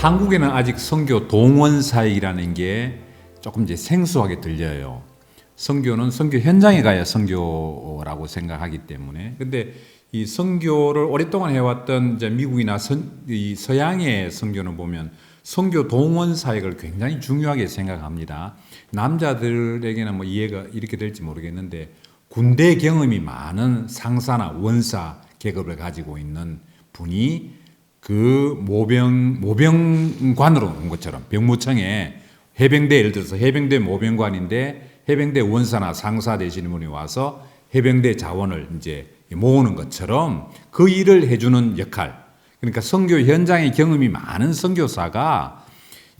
한국에는 아직 선교 동원 사역이라는 게 조금 이제 생소하게 들려요. 선교는 선교 현장에 가야 선교라고 생각하기 때문에. 근데 이 선교를 오랫동안 해왔던 이제 미국이나 이 서양의 선교는 보면 선교 동원 사역을 굉장히 중요하게 생각합니다. 남자들에게는 뭐 이해가 이렇게 될지 모르겠는데 군대 경험이 많은 상사나 원사 계급을 가지고 있는 분이 그 모병관으로 온 것처럼 병무청에 해병대, 예를 들어서 해병대 모병관인데 해병대 원사나 상사 되시는 분이 와서 해병대 자원을 이제 모으는 것처럼 그 일을 해주는 역할. 그러니까 선교 현장의 경험이 많은 선교사가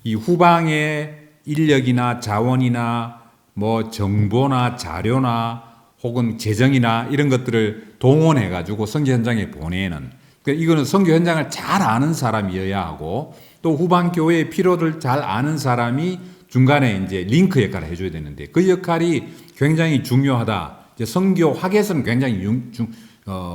이 후방의 인력이나 자원이나 뭐 정보나 자료나 혹은 재정이나 이런 것들을 동원해 가지고 선교 현장에 보내는, 그러니까 이거는 선교 현장을 잘 아는 사람이어야 하고 또 후방 교회의 필요를 잘 아는 사람이 중간에 이제 링크 역할을 해줘야 되는데 그 역할이 굉장히 중요하다. 이제 선교학에서는 굉장히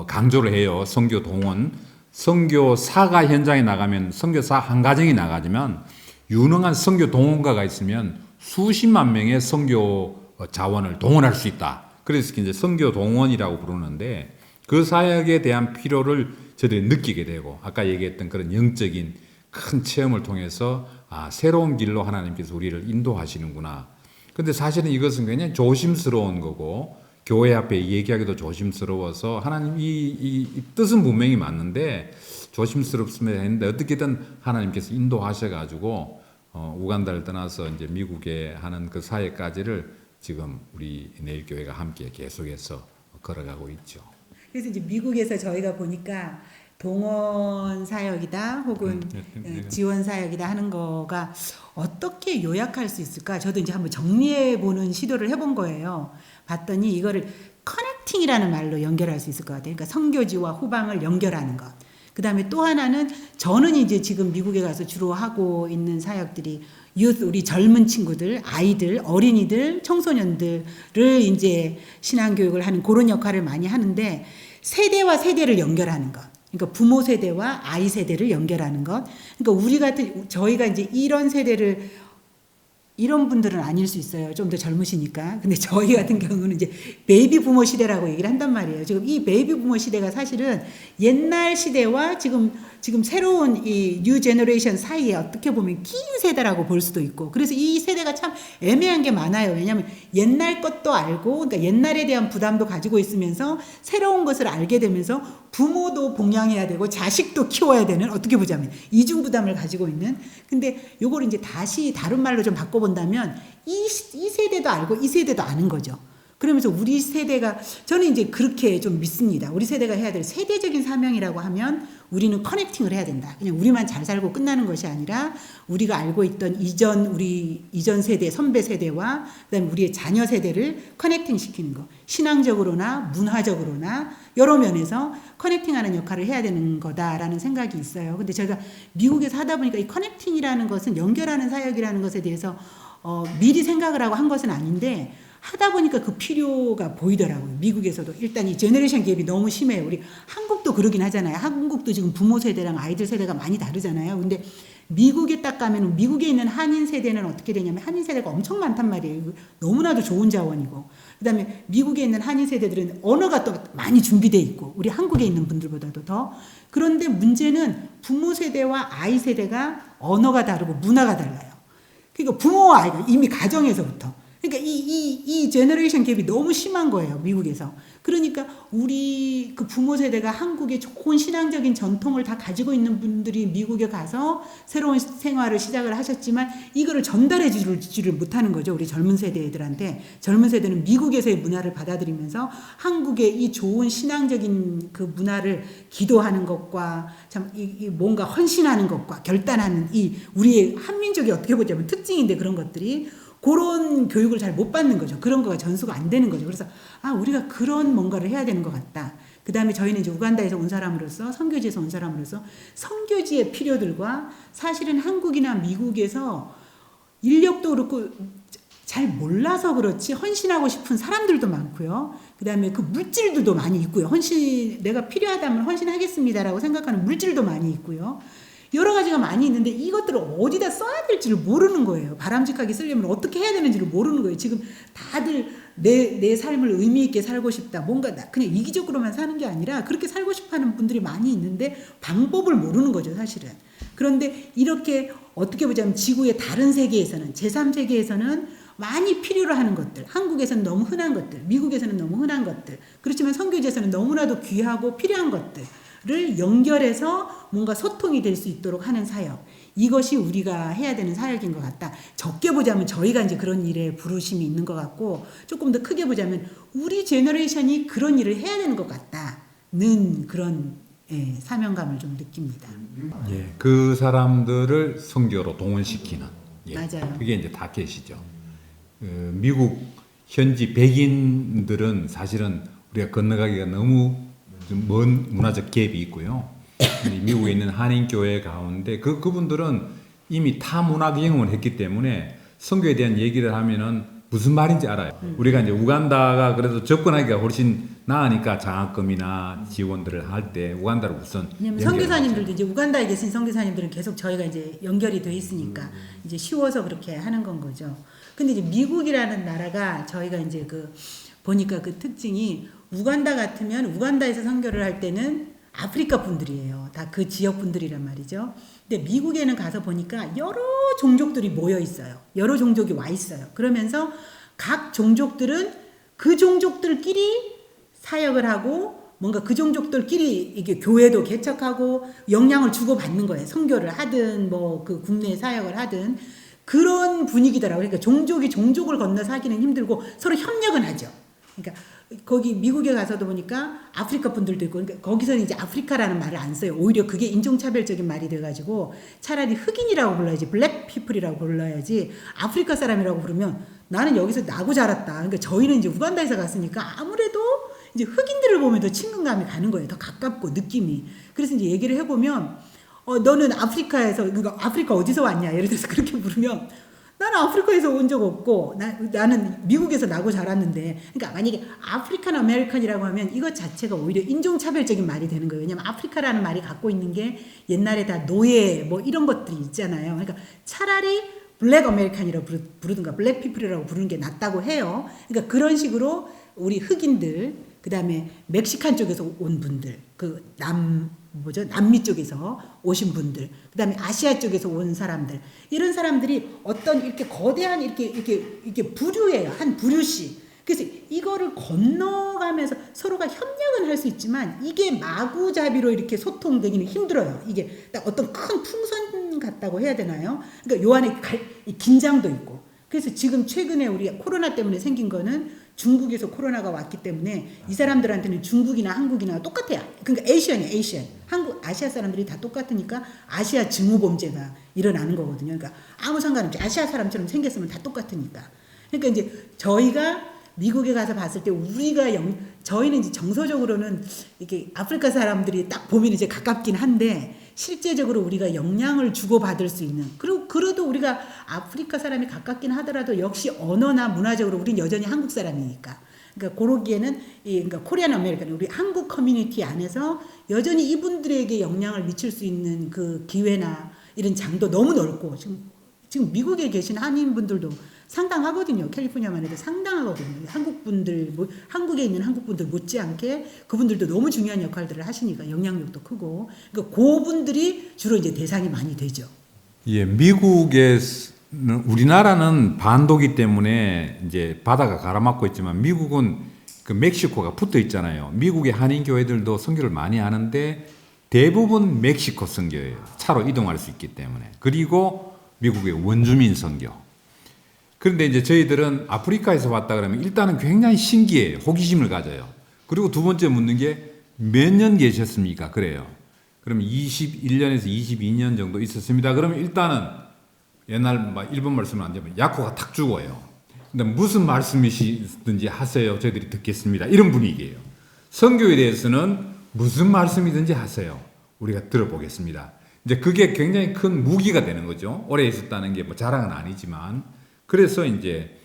강조를 해요. 선교 동원, 선교사가 현장에 나가면 선교사 한 가정이 나가지만 유능한 선교 동원가가 있으면 수십만 명의 선교 자원을 동원할 수 있다. 그래서 이제 선교 동원이라고 부르는데 그 사역에 대한 필요를 저들이 느끼게 되고 아까 얘기했던 그런 영적인 큰 체험을 통해서 새로운 길로 하나님께서 우리를 인도하시는구나. 근데 사실은 이것은 굉장히 조심스러운 거고 교회 앞에 얘기하기도 조심스러워서 하나님 이 뜻은 분명히 맞는데 조심스럽으면 했는데 어떻게든 하나님께서 인도하셔가지고 우간다를 떠나서 이제 미국에 하는 그 사역까지를 지금 우리 내일교회가 함께 계속해서 걸어가고 있죠. 그래서 이제 미국에서 저희가 보니까 동원 사역이다 혹은 지원 사역이다 하는 거가 어떻게 요약할 수 있을까? 저도 이제 한번 정리해 보는 시도를 해본 거예요. 봤더니 이거를 커넥팅이라는 말로 연결할 수 있을 것 같아요. 그러니까 선교지와 후방을 연결하는 것. 그 다음에 또 하나는 저는 이제 지금 미국에 가서 주로 하고 있는 사역들이 유스, 우리 젊은 친구들, 아이들, 어린이들, 청소년들을 이제 신앙교육을 하는 그런 역할을 많이 하는데 세대와 세대를 연결하는 것. 그러니까 부모 세대와 아이 세대를 연결하는 것. 그러니까 우리 같은, 저희가 이제 이런 세대를 이런 분들은 아닐 수 있어요. 좀 더 젊으시니까. 근데 저희 같은 경우는 이제 베이비 부모 시대라고 얘기를 한단 말이에요. 지금 이 베이비 부모 시대가 사실은 옛날 시대와 지금 새로운 이 뉴 제너레이션 사이에 어떻게 보면 끼인 세대라고 볼 수도 있고. 그래서 이 세대가 참 애매한 게 많아요. 왜냐하면 옛날 것도 알고, 그러니까 옛날에 대한 부담도 가지고 있으면서 새로운 것을 알게 되면서 부모도 봉양해야 되고 자식도 키워야 되는, 어떻게 보자면 이중 부담을 가지고 있는. 근데 요걸 이제 다시 다른 말로 좀 바꿔본다면 이 세대도 알고 이 세대도 아는 거죠. 그러면서 우리 세대가, 저는 이제 그렇게 좀 믿습니다. 우리 세대가 해야 될 세대적인 사명이라고 하면 우리는 커넥팅을 해야 된다. 그냥 우리만 잘 살고 끝나는 것이 아니라 우리가 알고 있던 우리 이전 세대, 선배 세대와 그다음에 우리의 자녀 세대를 커넥팅 시키는 거. 신앙적으로나 문화적으로나 여러 면에서 커넥팅하는 역할을 해야 되는 거다라는 생각이 있어요. 근데 제가 미국에서 하다 보니까 이 커넥팅이라는 것은 연결하는 사역이라는 것에 대해서 미리 생각을 하고 한 것은 아닌데 하다 보니까 그 필요가 보이더라고요. 미국에서도 일단 이 제너레이션 갭이 너무 심해요. 우리 한국도 그러긴 하잖아요. 한국도 지금 부모 세대랑 아이들 세대가 많이 다르잖아요. 근데 미국에 딱 가면 미국에 있는 한인 세대는 어떻게 되냐면 한인 세대가 엄청 많단 말이에요. 너무나도 좋은 자원이고. 그다음에 미국에 있는 한인 세대들은 언어가 또 많이 준비돼 있고 우리 한국에 있는 분들보다도 더. 그런데 문제는 부모 세대와 아이 세대가 언어가 다르고 문화가 달라요. 그러니까 부모와 아이가 이미 가정에서부터. 그러니까 이 제너레이션 갭이 너무 심한 거예요, 미국에서. 그러니까 우리 그 부모 세대가 한국의 좋은 신앙적인 전통을 다 가지고 있는 분들이 미국에 가서 새로운 생활을 시작을 하셨지만 이거를 전달해 주지를 못하는 거죠, 우리 젊은 세대들한테. 젊은 세대는 미국에서의 문화를 받아들이면서 한국의 이 좋은 신앙적인 그 문화를 기도하는 것과 참 이 뭔가 헌신하는 것과 결단하는 이 우리의 한민족이 어떻게 보자면 특징인데 그런 것들이 그런 교육을 잘 못 받는 거죠. 그런 거가 전수가 안 되는 거죠. 그래서 우리가 그런 뭔가를 해야 되는 것 같다. 그 다음에 저희는 이제 우간다에서 온 사람으로서, 선교지에서 온 사람으로서 선교지의 필요들과 사실은 한국이나 미국에서 인력도 그렇고 잘 몰라서 그렇지 헌신하고 싶은 사람들도 많고요. 그 다음에 그 물질들도 많이 있고요. 내가 필요하다면 헌신하겠습니다라고 생각하는 물질도 많이 있고요. 여러 가지가 많이 있는데 이것들을 어디다 써야 될지를 모르는 거예요. 바람직하게 쓰려면 어떻게 해야 되는지를 모르는 거예요. 지금 다들 내 삶을 의미 있게 살고 싶다. 뭔가 그냥 이기적으로만 사는 게 아니라 그렇게 살고 싶어 하는 분들이 많이 있는데 방법을 모르는 거죠, 사실은. 그런데 이렇게 어떻게 보자면 지구의 다른 세계에서는, 제3세계에서는 많이 필요로 하는 것들, 한국에서는 너무 흔한 것들, 미국에서는 너무 흔한 것들, 그렇지만 선교지에서는 너무나도 귀하고 필요한 것들을 연결해서 뭔가 소통이 될 수 있도록 하는 사역. 이것이 우리가 해야 되는 사역인 것 같다. 적게 보자면 저희가 이제 그런 일에 부르심이 있는 것 같고, 조금 더 크게 보자면 우리 제너레이션이 그런 일을 해야 되는 것 같다는 그런 사명감을 좀 느낍니다. 예, 그 사람들을 선교로 동원시키는. 예, 맞아요. 그게 이제 타켓이죠. 미국 현지 백인들은 사실은 우리가 건너가기가 너무 좀 먼 문화적 갭이 있고요. 미국에 있는 한인교회 가운데 그분들은 이미 타 문화 경험을 했기 때문에 선교에 대한 얘기를 하면은 무슨 말인지 알아요. 우리가 이제 우간다가 그래도 접근하기가 훨씬 나으니까 장학금이나 지원들을 할 때 우간다로 우선 왜냐면 선교사님들도 이제 우간다에 계신 선교사님들은 계속 저희가 이제 연결이 돼 있으니까 이제 쉬워서 그렇게 하는 건 거죠. 근데 이제 미국이라는 나라가 저희가 이제 보니까 그 특징이 우간다 같으면 우간다에서 선교를 할 때는 아프리카 분들이에요. 다 그 지역 분들이란 말이죠. 근데 미국에는 가서 보니까 여러 종족들이 모여 있어요. 여러 종족이 와 있어요. 그러면서 각 종족들은 그 종족들끼리 사역을 하고 뭔가 그 종족들끼리 이게 교회도 개척하고 영향을 주고받는 거예요. 선교를 하든 뭐 그 국내 사역을 하든 그런 분위기더라고요. 그러니까 종족이 종족을 건너서 하기는 힘들고 서로 협력은 하죠. 그러니까 거기 미국에 가서도 보니까 아프리카 분들도 있고, 그러니까 거기서는 이제 아프리카라는 말을 안 써요. 오히려 그게 인종차별적인 말이 돼가지고 차라리 흑인이라고 불러야지, 블랙 피플이라고 불러야지, 아프리카 사람이라고 부르면 나는 여기서 나고 자랐다. 그러니까 저희는 이제 우간다에서 갔으니까 아무래도 이제 흑인들을 보면 더 친근감이 가는 거예요. 더 가깝고 느낌이. 그래서 이제 얘기를 해보면 너는 아프리카에서, 그러니까 아프리카 어디서 왔냐? 예를 들어서 그렇게 물으면 나는 아프리카에서 온 적 없고 나는 미국에서 나고 자랐는데, 그러니까 만약에 아프리칸 아메리칸이라고 하면 이것 자체가 오히려 인종차별적인 말이 되는 거예요. 왜냐하면 아프리카라는 말이 갖고 있는 게 옛날에 다 노예 뭐 이런 것들이 있잖아요. 그러니까 차라리 블랙 아메리칸이라고 부르든가 블랙 피플이라고 부르는 게 낫다고 해요. 그러니까 그런 식으로 우리 흑인들, 그 다음에 멕시칸 쪽에서 온 분들, 남미 쪽에서 오신 분들, 그 다음에 아시아 쪽에서 온 사람들, 이런 사람들이 어떤 이렇게 거대한 이렇게 부류예요. 한 부류씩. 그래서 이거를 건너가면서 서로가 협력은 할 수 있지만 이게 마구잡이로 이렇게 소통되기는 힘들어요. 이게 딱 어떤 큰 풍선 같다고 해야 되나요? 그러니까 요 안에 긴장도 있고. 그래서 지금 최근에 우리 코로나 때문에 생긴 거는 중국에서 코로나가 왔기 때문에 이 사람들한테는 중국이나 한국이나 똑같아요. 그러니까 에이시안. 아시아 사람들이 다 똑같으니까 아시아 증오 범죄가 일어나는 거거든요. 그러니까 아무 상관없이 아시아 사람처럼 생겼으면 다 똑같으니까. 그러니까 이제 저희가 미국에 가서 봤을 때 저희는 이제 정서적으로는 이렇게 아프리카 사람들이 딱 보면 이제 가깝긴 한데 실제적으로 우리가 영향을 주고받을 수 있는, 그리고 그래도 우리가 아프리카 사람이 가깝긴 하더라도 역시 언어나 문화적으로 우린 여전히 한국 사람이니까, 그러니까 그러기에는 그러니까 코리안 아메리칸, 우리 한국 커뮤니티 안에서 여전히 이분들에게 영향을 미칠 수 있는 그 기회나 이런 장도 너무 넓고, 지금 미국에 계신 한인분들도 상당하거든요. 캘리포니아만 해도 상당하거든요. 한국에 있는 한국분들 못지않게 그분들도 너무 중요한 역할들을 하시니까 영향력도 크고, 그러니까 그분들이 주로 이제 대상이 많이 되죠. 예, 우리나라는 반도기 때문에 이제 바다가 가로막고 있지만 미국은 그 멕시코가 붙어 있잖아요. 미국의 한인 교회들도 선교를 많이 하는데 대부분 멕시코 선교예요. 차로 이동할 수 있기 때문에. 그리고 미국의 원주민 선교. 그런데 이제 저희들은 아프리카에서 왔다 그러면 일단은 굉장히 신기해요. 호기심을 가져요. 그리고 두 번째 묻는 게 몇 년 계셨습니까? 그래요. 그러면 21년에서 22년 정도 있었습니다. 그러면 일단은 옛날 일본 말씀은 안 되면 약호가 탁 죽어요. 근데 무슨 말씀이시든지 하세요. 저희들이 듣겠습니다. 이런 분위기예요. 선교에 대해서는 무슨 말씀이든지 하세요. 우리가 들어보겠습니다. 이제 그게 굉장히 큰 무기가 되는 거죠. 오래 있었다는 게 뭐 자랑은 아니지만. 그래서 이제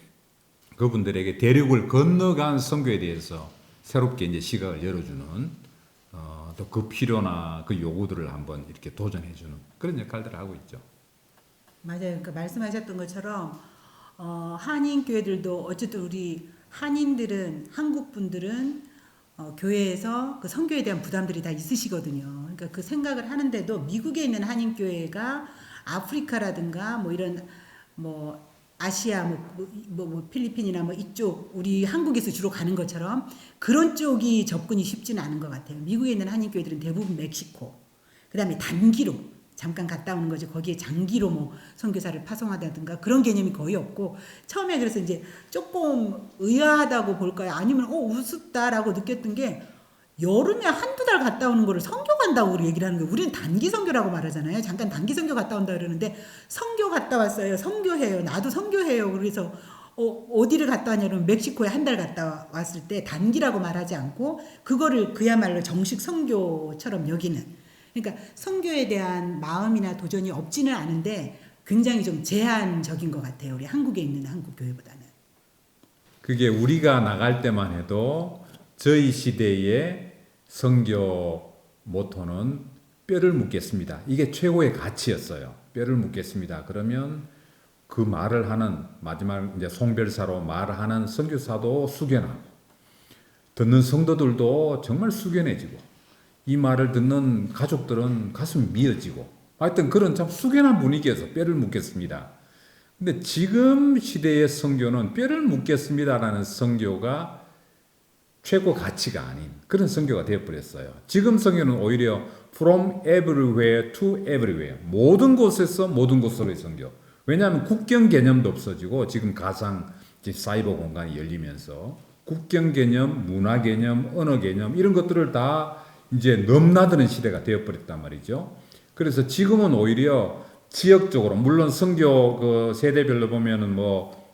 그분들에게 대륙을 건너간 선교에 대해서 새롭게 이제 시각을 열어주는 또 그 필요나 그 요구들을 한번 이렇게 도전해주는 그런 역할들을 하고 있죠. 맞아요. 그러니까 말씀하셨던 것처럼 한인 교회들도 어쨌든 우리 한인들은 한국 분들은 교회에서 그 선교에 대한 부담들이 다 있으시거든요. 그러니까 그 생각을 하는데도 미국에 있는 한인 교회가 아프리카라든가 뭐 이런 뭐 아시아 뭐 필리핀이나 뭐 이쪽 우리 한국에서 주로 가는 것처럼 그런 쪽이 접근이 쉽지는 않은 것 같아요. 미국에 있는 한인 교회들은 대부분 멕시코, 그다음에 단기로 잠깐 갔다 오는 거지 거기에 장기로 뭐 선교사를 파송하다든가 그런 개념이 거의 없고 처음에 그래서 이제 조금 의아하다고 볼까요? 아니면 우습다라고 느꼈던 게 여름에 한두 달 갔다 오는 거를 선교 간다고 우리 얘기를 하는 거예요. 우리는 단기 선교라고 말하잖아요. 잠깐 단기 선교 갔다 온다 그러는데 선교 갔다 왔어요. 선교해요. 나도 선교해요. 그래서 어디를 갔다 왔냐면 멕시코에 한 달 갔다 왔을 때 단기라고 말하지 않고 그거를 그야말로 정식 선교처럼 여기는 그러니까 선교에 대한 마음이나 도전이 없지는 않은데 굉장히 좀 제한적인 것 같아요. 우리 한국에 있는 한국 교회보다는. 그게 우리가 나갈 때만 해도 저희 시대의 선교 모토는 뼈를 묻겠습니다. 이게 최고의 가치였어요. 뼈를 묻겠습니다. 그러면 그 말을 하는 마지막 이제 송별사로 말하는 선교사도 숙연하고 듣는 성도들도 정말 숙연해지고 이 말을 듣는 가족들은 가슴이 미어지고 하여튼 그런 참 숙연한 분위기에서 뼈를 묻겠습니다. 근데 지금 시대의 선교는 뼈를 묻겠습니다라는 선교가 최고 가치가 아닌 그런 선교가 되어버렸어요. 지금 선교는 오히려 from everywhere to everywhere 모든 곳에서 모든 곳으로의 선교. 왜냐하면 국경 개념도 없어지고 지금 가상 사이버 공간이 열리면서 국경 개념, 문화 개념, 언어 개념 이런 것들을 다 이제 넘나드는 시대가 되어버렸단 말이죠. 그래서 지금은 오히려 지역적으로 물론 선교 그 세대별로 보면은 뭐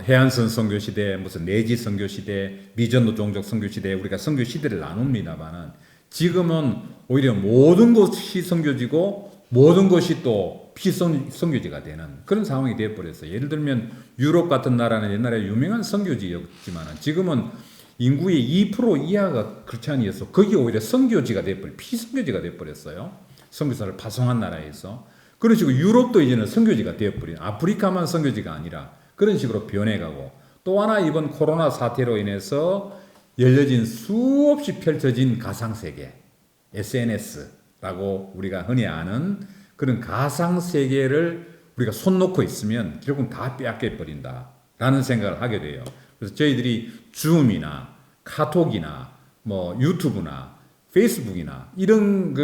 해안선 선교 시대, 무슨 내지 선교 시대, 미전도 종족 선교 시대 우리가 선교 시대를 나눕니다만은 지금은 오히려 모든 것이 선교지고 모든 것이 또 피선교지가 되는 그런 상황이 되어버렸어요. 예를 들면 유럽 같은 나라는 옛날에 유명한 선교지였지만은 지금은 인구의 2% 이하가 크리스찬이어서 거기 오히려 선교지가 되어버려 피선교지가 되어버렸어요. 선교사를 파송한 나라에서 그런 식으로 유럽도 이제는 선교지가 되어버린 아프리카만 선교지가 아니라 그런 식으로 변해가고 또 하나 이번 코로나 사태로 인해서 열려진 수없이 펼쳐진 가상세계 SNS라고 우리가 흔히 아는 그런 가상세계를 우리가 손 놓고 있으면 결국은 다 빼앗겨버린다라는 생각을 하게 돼요. 그래서 저희들이 줌이나 카톡이나 뭐 유튜브나 페이스북이나 이런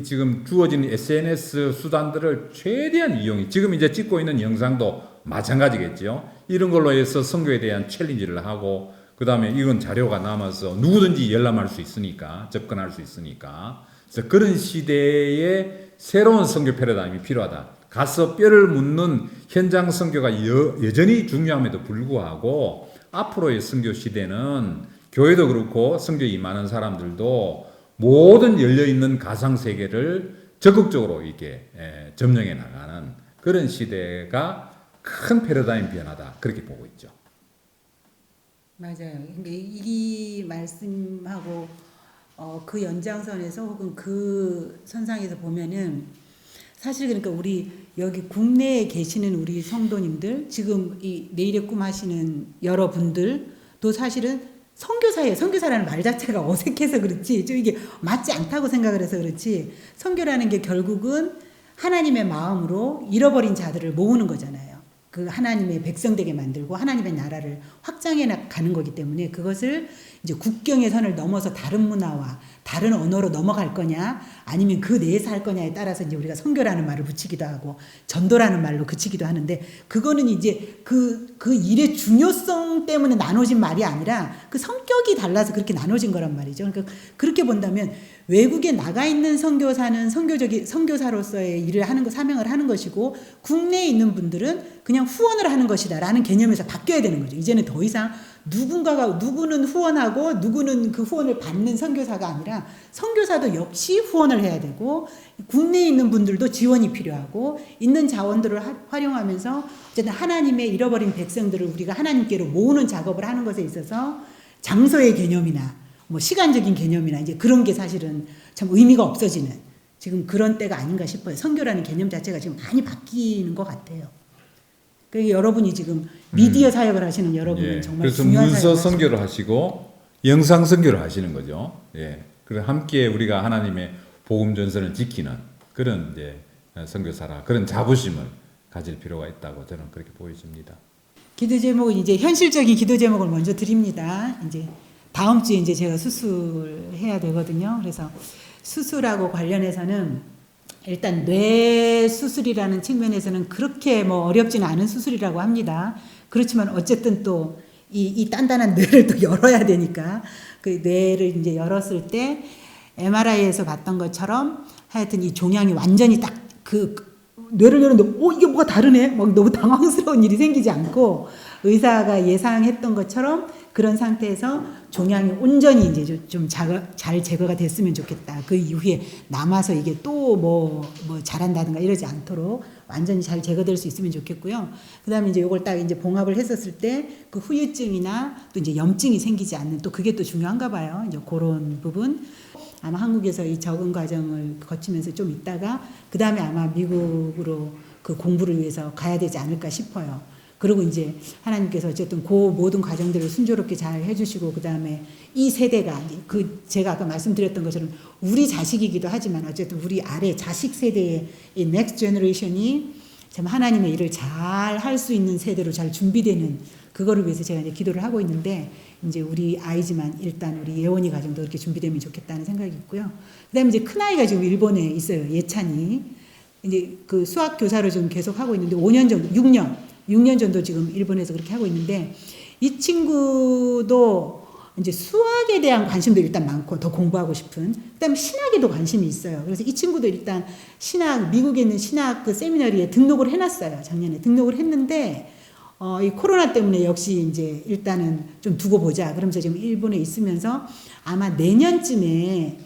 지금 주어지는 SNS 수단들을 최대한 이용해 지금 이제 찍고 있는 영상도 마찬가지겠죠. 이런 걸로 해서 선교에 대한 챌린지를 하고 그 다음에 이건 자료가 남아서 누구든지 열람할 수 있으니까 접근할 수 있으니까 그래서 그런 시대에 새로운 선교 패러다임이 필요하다. 가서 뼈를 묻는 현장 선교가 여전히 중요함에도 불구하고 앞으로의 선교 시대는 교회도 그렇고 선교에 임하는 사람들도 모든 열려있는 가상세계를 적극적으로 이렇게 점령해 나가는 그런 시대가 큰 패러다임 변화다. 그렇게 보고 있죠. 맞아요. 그러니까 이 말씀하고 그 연장선에서 혹은 그 선상에서 보면은 사실 그러니까 우리 여기 국내에 계시는 우리 성도님들 지금 이 내일의 꿈 하시는 여러분들도 사실은 선교사예요. 선교사라는 말 자체가 어색해서 그렇지 좀 이게 맞지 않다고 생각을 해서 그렇지 선교라는 게 결국은 하나님의 마음으로 잃어버린 자들을 모으는 거잖아요. 그 하나님의 백성 되게 만들고 하나님의 나라를 확장해 가는 거기 때문에 그것을 이제 국경의 선을 넘어서 다른 문화와 다른 언어로 넘어갈 거냐 아니면 그 내에서 할 거냐에 따라서 이제 우리가 선교라는 말을 붙이기도 하고 전도라는 말로 그치기도 하는데 그거는 이제 그 일의 중요성 때문에 나눠진 말이 아니라 그 성격이 달라서 그렇게 나눠진 거란 말이죠. 그러니까 그렇게 본다면 외국에 나가 있는 선교사는 선교사로서의 일을 하는 거 사명을 하는 것이고 국내에 있는 분들은 그냥 후원을 하는 것이다라는 개념에서 바뀌어야 되는 거죠. 이제는 더 이상 누구는 후원하고 누구는 그 후원을 받는 선교사가 아니라 선교사도 역시 후원을 해야 되고 국내에 있는 분들도 지원이 필요하고 있는 자원들을 활용하면서 어쨌든 하나님의 잃어버린 백성들을 우리가 하나님께로 모으는 작업을 하는 것에 있어서 장소의 개념이나 뭐 시간적인 개념이나 이제 그런 게 사실은 참 의미가 없어지는 지금 그런 때가 아닌가 싶어요. 선교라는 개념 자체가 지금 많이 바뀌는 것 같아요. 그러니까 여러분이 지금 미디어 사역을 하시는 여러분은 예. 정말 그래서 중요한 문서 사역을 선교를 하시고 영상 선교를 하시는 거죠. 예. 그리고 함께 우리가 하나님의 복음 전선을 지키는 그런 이제 선교사라 그런 자부심을 가질 필요가 있다고 저는 그렇게 보여집니다. 기도 제목은 이제 현실적인 기도 제목을 먼저 드립니다. 이제 다음 주에 이제 제가 수술해야 되거든요. 그래서 수술하고 관련해서는 일단 뇌 수술이라는 측면에서는 그렇게 뭐 어렵지는 않은 수술이라고 합니다. 그렇지만 어쨌든 또 이 단단한 뇌를 또 열어야 되니까 그 뇌를 이제 열었을 때 MRI에서 봤던 것처럼 하여튼 이 종양이 완전히 딱 그 뇌를 열었는데 이게 뭐가 다르네? 막 너무 당황스러운 일이 생기지 않고 의사가 예상했던 것처럼 그런 상태에서 종양이 온전히 이제 좀 잘 제거가 됐으면 좋겠다. 그 이후에 남아서 이게 또 뭐 잘한다든가 이러지 않도록 완전히 잘 제거될 수 있으면 좋겠고요. 그다음에 이제 요걸 딱 이제 봉합을 했었을 때 그 후유증이나 또 이제 염증이 생기지 않는 또 그게 또 중요한가 봐요. 이제 그런 부분. 아마 한국에서 이 적응 과정을 거치면서 좀 있다가 그다음에 아마 미국으로 그 공부를 위해서 가야 되지 않을까 싶어요. 그리고 이제 하나님께서 어쨌든 그 모든 과정들을 순조롭게 잘 해주시고 그다음에 이 세대가 그 제가 아까 말씀드렸던 것처럼 우리 자식이기도 하지만 어쨌든 우리 아래 자식 세대의 이 넥스트 제너레이션이 참 하나님의 일을 잘 할 수 있는 세대로 잘 준비되는 그거를 위해서 제가 이제 기도를 하고 있는데 이제 우리 아이지만 일단 우리 예원이 가정도 그렇게 준비되면 좋겠다는 생각이 있고요. 그다음에 이제 큰 아이가 지금 일본에 있어요. 예찬이 이제 그 수학 교사를 좀 계속 하고 있는데 5년 정도 6년 정도 지금 일본에서 그렇게 하고 있는데 이 친구도 이제 수학에 대한 관심도 일단 많고 더 공부하고 싶은 그다음에 신학에도 관심이 있어요. 그래서 이 친구도 일단 신학 미국에 있는 신학 그 세미나리에 등록을 해놨어요. 작년에 등록을 했는데 이 코로나 때문에 역시 이제 일단은 좀 두고 보자. 그러면서 지금 일본에 있으면서 아마 내년쯤에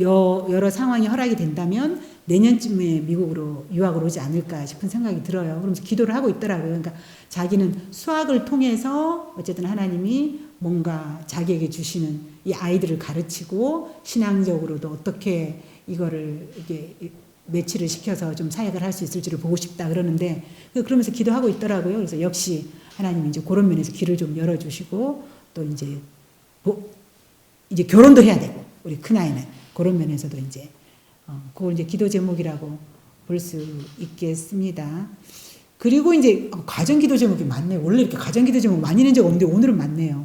여러 상황이 허락이 된다면 내년쯤에 미국으로 유학을 오지 않을까 싶은 생각이 들어요. 그러면서 기도를 하고 있더라고요. 그러니까 자기는 수학을 통해서 어쨌든 하나님이 뭔가 자기에게 주시는 이 아이들을 가르치고 신앙적으로도 어떻게 이거를 이게 매치를 시켜서 좀 사역을 할 수 있을지를 보고 싶다 그러는데 그러면서 기도하고 있더라고요. 그래서 역시 하나님이 이제 그런 면에서 길을 좀 열어주시고 또 이제 이제 결혼도 해야 되고 우리 큰아이는 그런 면에서도 이제 그걸 이제 기도 제목이라고 볼 수 있겠습니다. 그리고 이제 가정 기도 제목이 많네요. 원래 이렇게 가정 기도 제목 많이 낸 적 없는데 오늘은 많네요.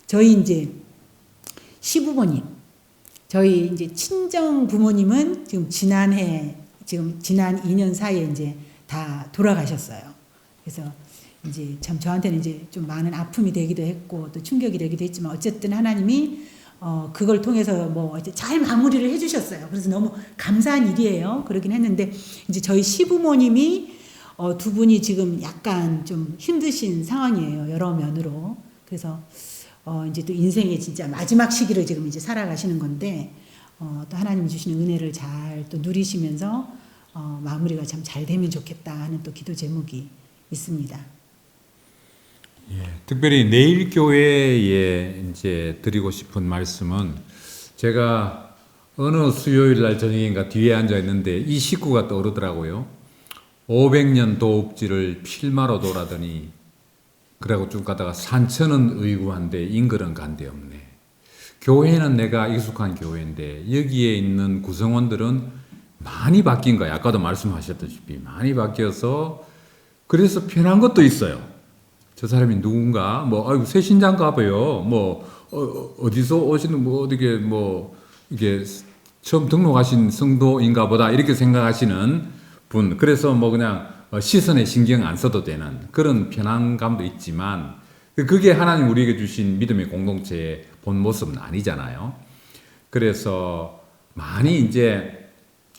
저희 이제 시부모님, 저희 이제 친정 부모님은 지금 지난 2년 사이에 이제 다 돌아가셨어요. 그래서 이제 참 저한테는 이제 좀 많은 아픔이 되기도 했고 또 충격이 되기도 했지만 어쨌든 하나님이 그걸 통해서 뭐 이제 잘 마무리를 해주셨어요. 그래서 너무 감사한 일이에요. 그러긴 했는데 이제 저희 시부모님이 두 분이 지금 약간 좀 힘드신 상황이에요. 여러 면으로. 그래서 이제 또 인생의 진짜 마지막 시기를 지금 이제 살아가시는 건데 또 하나님 주시는 은혜를 잘 또 누리시면서 마무리가 참 잘 되면 좋겠다 하는 또 기도 제목이 있습니다. 예, 특별히 내일 교회에 이제 드리고 싶은 말씀은 제가 어느 수요일 날 저녁인가 뒤에 앉아 있는데 이 식구가 떠오르더라고요. 500년 도읍지를 필마로 돌아더니 그러고 쭉 가다가 산천은 의구한데 인걸은 간데 없네. 교회는 내가 익숙한 교회인데 여기에 있는 구성원들은 많이 바뀐 거야. 아까도 말씀하셨다시피 많이 바뀌어서 그래서 편한 것도 있어요. 저 사람이 누군가 뭐 아이고 새 신자인가 봐요. 뭐 어디서 오시는 뭐 어디게 뭐 이게 처음 등록하신 성도인가 보다 이렇게 생각하시는 분. 그래서 뭐 그냥 시선에 신경 안 써도 되는 그런 편안감도 있지만 그게 하나님 우리에게 주신 믿음의 공동체의 본 모습은 아니잖아요. 그래서 많이 이제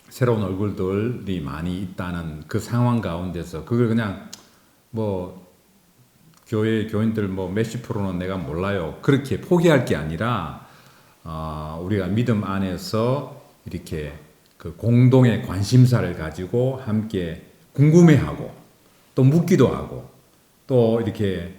새로운 얼굴들이 많이 있다는 그 상황 가운데서 그걸 그냥 뭐 교회 교인들 뭐 몇십 프로는 내가 몰라요. 그렇게 포기할 게 아니라 우리가 믿음 안에서 이렇게 그 공동의 관심사를 가지고 함께 궁금해하고 또 묻기도 하고 또 이렇게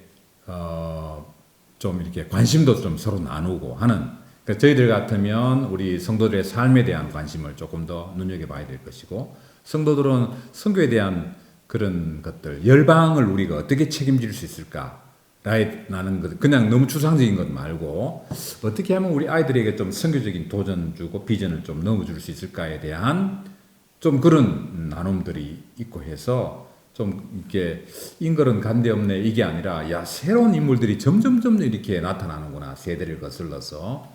좀 이렇게 관심도 좀 서로 나누고 하는 그러니까 저희들 같으면 우리 성도들의 삶에 대한 관심을 조금 더 눈여겨봐야 될 것이고 성도들은 선교에 대한 그런 것들 열방을 우리가 어떻게 책임질 수 있을까 라는 것 그냥 너무 추상적인 것 말고 어떻게 하면 우리 아이들에게 좀 선교적인 도전 주고 비전을 좀 넣어줄 수 있을까에 대한 좀 그런 나눔들이 있고 해서 좀 이렇게 인걸은 간데 없네 이게 아니라 야 새로운 인물들이 점점 이렇게 나타나는구나 세대를 거슬러서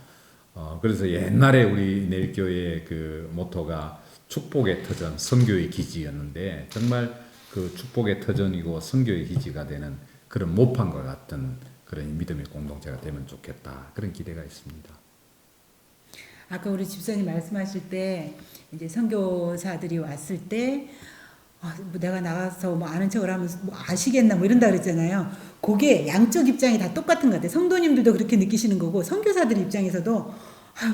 그래서 옛날에 우리 내일교회의 그 모토가 축복의 터전 선교의 기지였는데 정말 그 축복의 터전이고 선교의 기지가 되는 그런 모판과 같은 그런 믿음의 공동체가 되면 좋겠다 그런 기대가 있습니다. 아까 우리 집사님 말씀하실 때 이제 선교사들이 왔을 때 뭐 내가 나가서 뭐 아는 척을 하면 뭐 아시겠나 뭐 이런다 그랬잖아요. 그게 양쪽 입장이 다 똑같은 것 같아요. 성도님들도 그렇게 느끼시는 거고 선교사들 입장에서도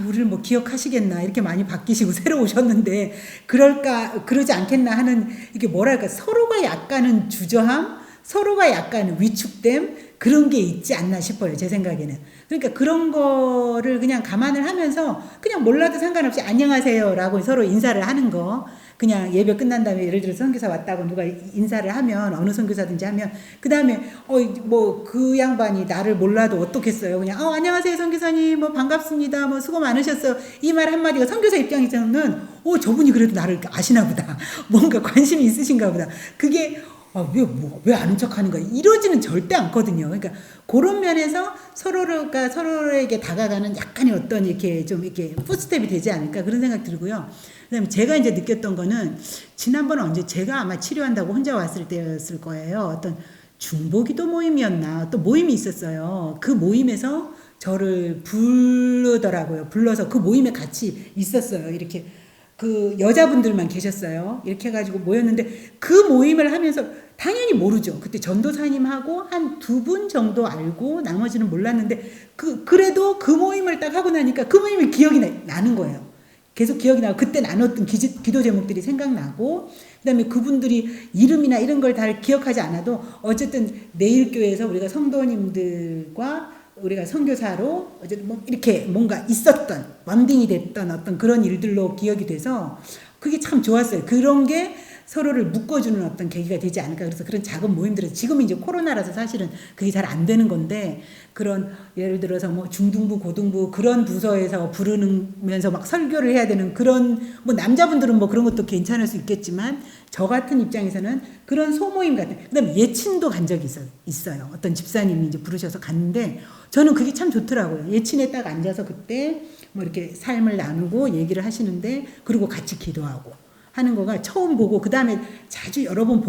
우리를 뭐 기억하시겠나 이렇게 많이 바뀌시고 새로 오셨는데 그러지 않겠나 하는 이게 뭐랄까 서로가 약간은 주저함, 서로가 약간 위축됨 그런 게 있지 않나 싶어요. 제 생각에는. 그러니까 그런 거를 그냥 감안을 하면서 그냥 몰라도 상관없이 안녕하세요라고 서로 인사를 하는 거. 그냥 예배 끝난 다음에 예를 들어 선교사 왔다고 누가 인사를 하면 어느 선교사든지 하면 그 다음에 뭐 그 양반이 나를 몰라도 어떻겠어요. 그냥 안녕하세요 선교사님 뭐 반갑습니다 뭐 수고 많으셨어요. 이 말 한마디가 선교사 입장에서는 저분이 그래도 나를 아시나 보다. 뭔가 관심이 있으신가 보다. 그게 왜 아는 척 하는 거야? 이러지는 절대 않거든요. 그러니까 그런 면에서 서로가 서로에게 다가가는 약간의 어떤 이렇게 좀 이렇게 풋스텝이 되지 않을까 그런 생각 들고요. 그다음에 제가 이제 느꼈던 거는 지난번 언제 제가 아마 치료한다고 혼자 왔을 때였을 거예요. 어떤 중보기도 모임이었나 또 모임이 있었어요. 그 모임에서 저를 부르더라고요. 불러서 그 모임에 같이 있었어요. 이렇게 그 여자분들만 계셨어요. 이렇게 해가지고 모였는데 그 모임을 하면서 당연히 모르죠. 그때 전도사님하고 한 2분 정도 알고 나머지는 몰랐는데 그래도 그 모임을 딱 하고 나니까 그 모임이 기억이 나는 거예요. 계속 기억이 나고 그때 나눴던 기도 제목들이 생각나고 그다음에 그분들이 이름이나 이런 걸 다 기억하지 않아도 어쨌든 내일교회에서 우리가 성도님들과 우리가 선교사로 어쨌든 뭐 이렇게 뭔가 있었던 왕딩이 됐던 어떤 그런 일들로 기억이 돼서 그게 참 좋았어요. 그런 게 서로를 묶어주는 어떤 계기가 되지 않을까. 그래서 그런 작은 모임들에서 지금 이제 코로나라서 사실은 그게 잘 안 되는 건데 그런 예를 들어서 뭐 중등부 고등부 그런 부서에서 부르면서 막 설교를 해야 되는 그런 뭐 남자분들은 뭐 그런 것도 괜찮을 수 있겠지만 저 같은 입장에서는 그런 소모임 같은 그다음에 예친도 간 적이 있어요. 어떤 집사님이 이제 부르셔서 갔는데 저는 그게 참 좋더라고요. 예친에 딱 앉아서 그때 뭐 이렇게 삶을 나누고 얘기를 하시는데 그리고 같이 기도하고 하는 거가 처음 보고 그 다음에 자주 여러 번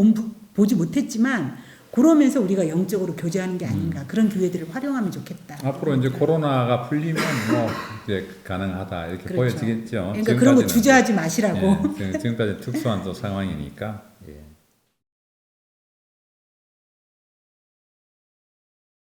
보지 못했지만 그러면서 우리가 영적으로 교제하는 게 아닌가 그런 기회들을 활용하면 좋겠다. 앞으로 이제 코로나가 풀리면 뭐 이제 가능하다 이렇게 그렇죠. 보여지겠죠. 그러니까 그런 거 주저하지 마시라고. 지금까지 특수한 또 상황이니까. 예.